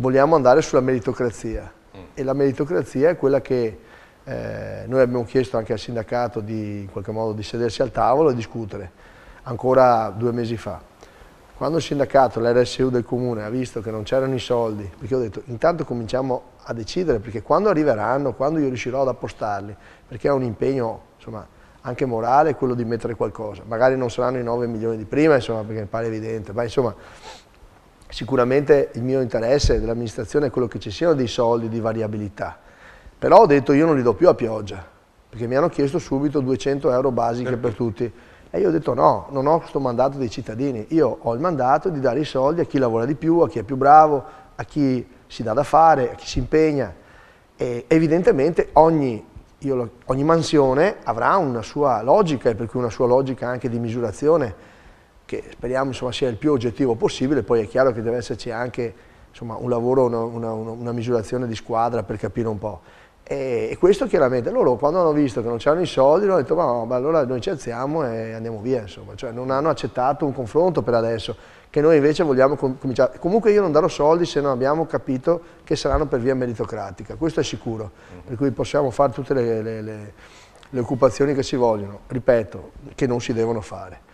vogliamo andare sulla meritocrazia e la meritocrazia è quella che noi abbiamo chiesto anche al sindacato in qualche modo di sedersi al tavolo e discutere, ancora 2 mesi fa. Quando il sindacato, l'RSU del comune ha visto che non c'erano i soldi, perché ho detto intanto cominciamo a decidere, perché quando arriveranno, quando io riuscirò ad appostarli, perché è un impegno insomma, anche morale quello di mettere qualcosa, magari non saranno i 9 milioni di prima, insomma, perché mi pare evidente, ma insomma sicuramente il mio interesse dell'amministrazione è quello che ci siano dei soldi di variabilità. Però ho detto io non li do più a pioggia, perché mi hanno chiesto subito 200 euro basiche per tutti. E io ho detto no, non ho questo mandato dei cittadini, io ho il mandato di dare i soldi a chi lavora di più, a chi è più bravo, a chi si dà da fare, a chi si impegna. E evidentemente ogni mansione avrà una sua logica, e per cui una sua logica anche di misurazione, che speriamo insomma, sia il più oggettivo possibile. Poi è chiaro che deve esserci anche insomma, un lavoro, una misurazione di squadra per capire un po'. E questo chiaramente, loro quando hanno visto che non c'erano i soldi, hanno detto ma allora noi ci alziamo e andiamo via, insomma. Cioè non hanno accettato un confronto per adesso, che noi invece vogliamo cominciare. Comunque io non darò soldi se non abbiamo capito che saranno per via meritocratica, questo è sicuro, per cui possiamo fare tutte le occupazioni che si vogliono, ripeto, che non si devono fare.